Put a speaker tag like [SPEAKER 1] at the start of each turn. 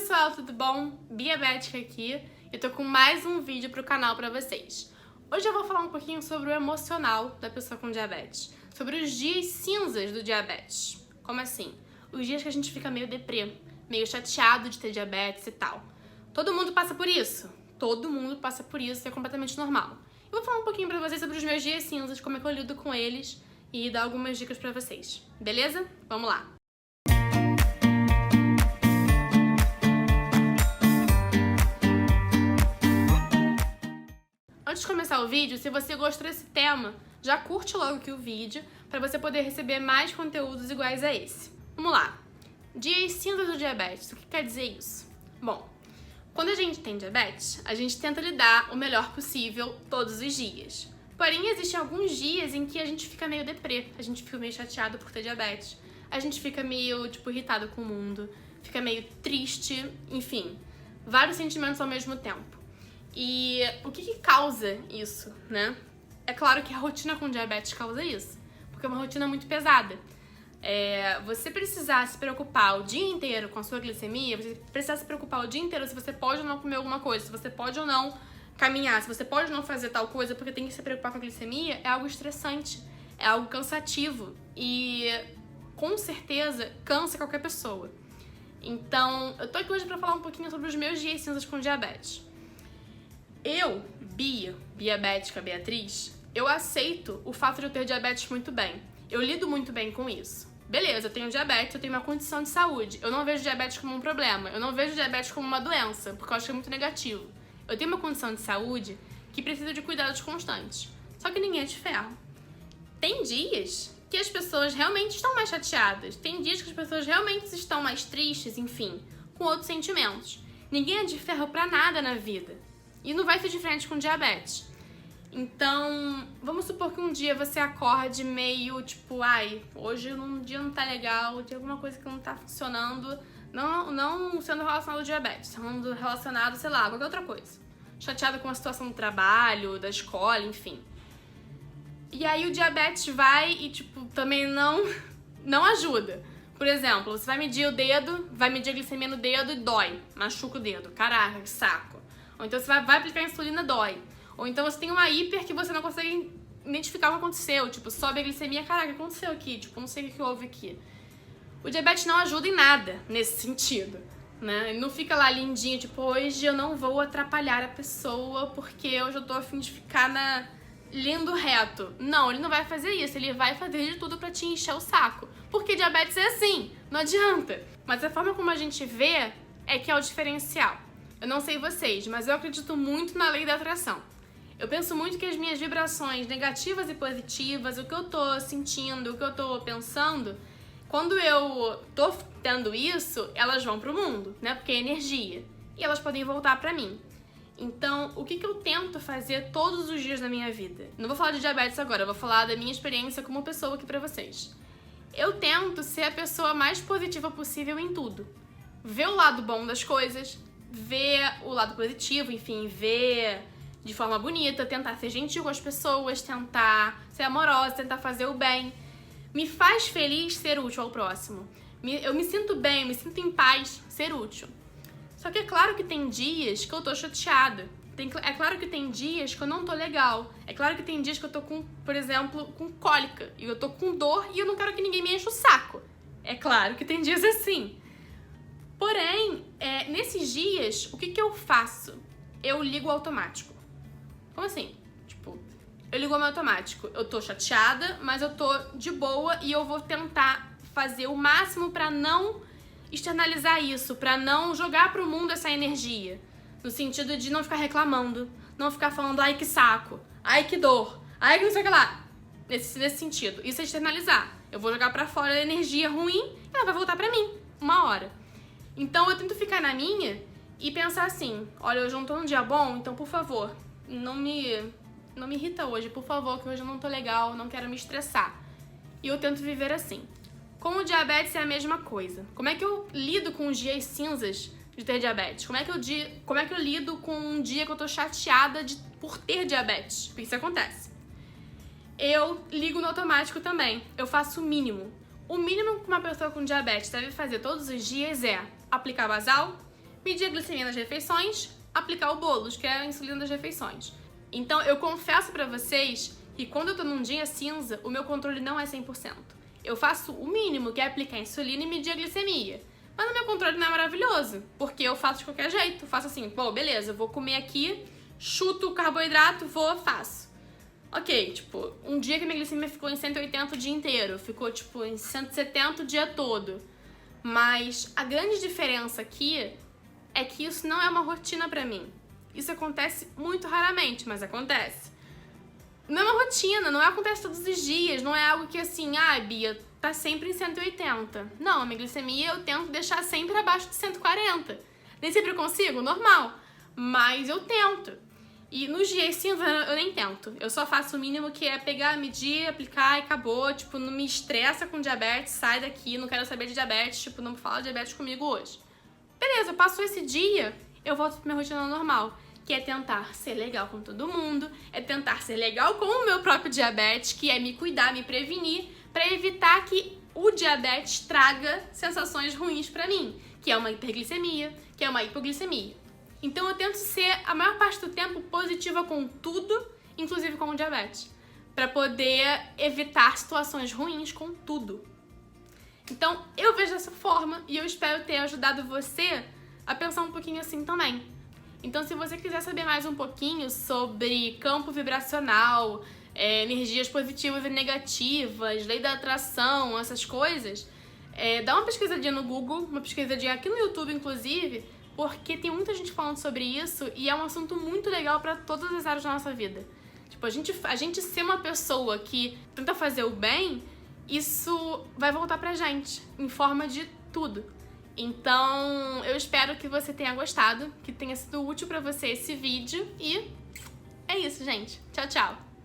[SPEAKER 1] pessoal, tudo bom? Biabética aqui. Eu tô com mais um vídeo pro canal pra vocês. Hoje eu vou falar um pouquinho sobre o emocional da pessoa com diabetes, sobre os dias cinzas do diabetes. Como assim? Os dias que a gente fica meio deprê, meio chateado de ter diabetes e tal. Todo mundo passa por isso. Todo mundo passa por isso, é completamente normal. Eu vou falar um pouquinho pra vocês sobre os meus dias cinzas, como é que eu lido com eles e dar algumas dicas pra vocês. Beleza? Vamos lá! Antes de começar o vídeo, se você gostou desse tema, já curte logo aqui o vídeo para você poder receber mais conteúdos iguais a esse. Vamos lá! Dias cinzas do diabetes, o que quer dizer isso? Bom, quando a gente tem diabetes, a gente tenta lidar o melhor possível todos os dias. Porém, existem alguns dias em que a gente fica meio deprê, a gente fica meio chateado por ter diabetes, a gente fica meio, irritado com o mundo, fica meio triste, enfim, vários sentimentos ao mesmo tempo. E o que causa isso, né? É claro que a rotina com diabetes causa isso, porque é uma rotina muito pesada. Você precisar se preocupar o dia inteiro com a sua glicemia, você precisar se preocupar o dia inteiro se você pode ou não comer alguma coisa, se você pode ou não caminhar, se você pode ou não fazer tal coisa, porque tem que se preocupar com a glicemia, é algo estressante, é algo cansativo e, com certeza, cansa qualquer pessoa. Então, eu tô aqui hoje pra falar um pouquinho sobre os meus dias cinzas com diabetes. Eu, biabética Beatriz, eu aceito o fato de eu ter diabetes muito bem. Eu lido muito bem com isso. Beleza, eu tenho diabetes, eu tenho uma condição de saúde. Eu não vejo diabetes como um problema. Eu não vejo diabetes como uma doença, porque eu acho que é muito negativo. Eu tenho uma condição de saúde que precisa de cuidados constantes. Só que ninguém é de ferro. Tem dias que as pessoas realmente estão mais chateadas. Tem dias que as pessoas realmente estão mais tristes, enfim, com outros sentimentos. Ninguém é de ferro pra nada na vida. E não vai ser diferente com diabetes. Então, vamos supor que um dia você acorde meio hoje um dia não tá legal, tem alguma coisa que não tá funcionando, não sendo relacionado ao diabetes, sendo relacionado, sei lá, a qualquer outra coisa. Chateado com a situação do trabalho, da escola, enfim. E aí o diabetes vai e, também não ajuda. Por exemplo, você vai medir o dedo, vai medir a glicemia no dedo e dói, machuca o dedo, caraca, que saco. Ou então você vai aplicar insulina, dói. Ou então você tem uma hiper que você não consegue identificar o que aconteceu. Sobe a glicemia, caraca, o que aconteceu aqui? Não sei o que houve aqui. O diabetes não ajuda em nada nesse sentido, né? Ele não fica lá lindinho, hoje eu não vou atrapalhar a pessoa porque hoje eu tô a fim de ficar lindo reto. Não, ele não vai fazer isso. Ele vai fazer de tudo pra te encher o saco. Porque diabetes é assim, não adianta. Mas a forma como a gente vê é que é o diferencial. Eu não sei vocês, mas eu acredito muito na lei da atração. Eu penso muito que as minhas vibrações negativas e positivas, o que eu tô sentindo, o que eu tô pensando, quando eu tô tendo isso, elas vão pro mundo, né? Porque é energia. E elas podem voltar pra mim. Então, o que eu tento fazer todos os dias da minha vida? Não vou falar de diabetes agora, eu vou falar da minha experiência como pessoa aqui pra vocês. Eu tento ser a pessoa mais positiva possível em tudo. Ver o lado bom das coisas, ver o lado positivo, enfim, ver de forma bonita, tentar ser gentil com as pessoas, tentar ser amorosa, tentar fazer o bem. Me faz feliz ser útil ao próximo. Eu me sinto bem, eu me sinto em paz ser útil. Só que é claro que tem dias que eu tô chateada. É claro que tem dias que eu não tô legal. É claro que tem dias que eu tô por exemplo, com cólica. E eu tô com dor e eu não quero que ninguém me enche o saco. É claro que tem dias assim. Porém, nesses dias, o que eu faço? Eu ligo o automático. Como assim? Eu ligo o meu automático. Eu tô chateada, mas eu tô de boa e eu vou tentar fazer o máximo pra não externalizar isso, pra não jogar pro mundo essa energia. No sentido de não ficar reclamando, não ficar falando, ai que saco, ai que dor, ai que não sei o que lá. Nesse sentido. Isso é externalizar. Eu vou jogar pra fora a energia ruim e ela vai voltar pra mim, uma hora. Então eu tento ficar na minha e pensar assim, olha, hoje eu não tô num dia bom, então por favor, não me irrita hoje, por favor, que hoje eu não tô legal, não quero me estressar. E eu tento viver assim. Com o diabetes é a mesma coisa. Como é que eu lido com os dias cinzas de ter diabetes? Como é que eu lido com um dia que eu tô chateada por ter diabetes? Porque isso acontece. Eu ligo no automático também. Eu faço o mínimo. O mínimo que uma pessoa com diabetes deve fazer todos os dias é aplicar basal, medir a glicemia nas refeições, aplicar o bolus, que é a insulina das refeições. Então, eu confesso pra vocês que quando eu tô num dia cinza, o meu controle não é 100%. Eu faço o mínimo, que é aplicar insulina e medir a glicemia. Mas o meu controle não é maravilhoso, porque eu faço de qualquer jeito. Eu faço assim, bom, beleza, eu vou comer aqui, chuto o carboidrato, faço. Ok, tipo, um dia que minha glicemia ficou em 180 o dia inteiro, ficou, tipo, em 170 o dia todo. Mas a grande diferença aqui é que isso não é uma rotina pra mim. Isso acontece muito raramente, mas acontece. Não é uma rotina, não acontece todos os dias, não é algo que assim, Bia, tá sempre em 180. Não, a minha glicemia eu tento deixar sempre abaixo de 140. Nem sempre eu consigo, normal, mas eu tento. E nos dias cinza eu nem tento, eu só faço o mínimo, que é pegar, medir, aplicar e acabou. Tipo, não me estressa com diabetes, sai daqui, não quero saber de diabetes, tipo, não fala de diabetes comigo hoje. Beleza, passou esse dia, eu volto pra minha rotina normal, que é tentar ser legal com todo mundo, é tentar ser legal com o meu próprio diabetes, que é me cuidar, me prevenir, pra evitar que o diabetes traga sensações ruins pra mim, que é uma hiperglicemia, que é uma hipoglicemia. Então eu tento ser, a maior parte do tempo, positiva com tudo, inclusive com o diabetes, pra poder evitar situações ruins com tudo. Então eu vejo dessa forma e eu espero ter ajudado você a pensar um pouquinho assim também. Então, se você quiser saber mais um pouquinho sobre campo vibracional, energias positivas e negativas, lei da atração, essas coisas, dá uma pesquisadinha no Google, uma pesquisadinha aqui no YouTube, inclusive, porque tem muita gente falando sobre isso e é um assunto muito legal para todas as áreas da nossa vida. Tipo, a gente ser uma pessoa que tenta fazer o bem, isso vai voltar pra gente em forma de tudo. Então, eu espero que você tenha gostado, que tenha sido útil pra você esse vídeo e é isso, gente. Tchau, tchau!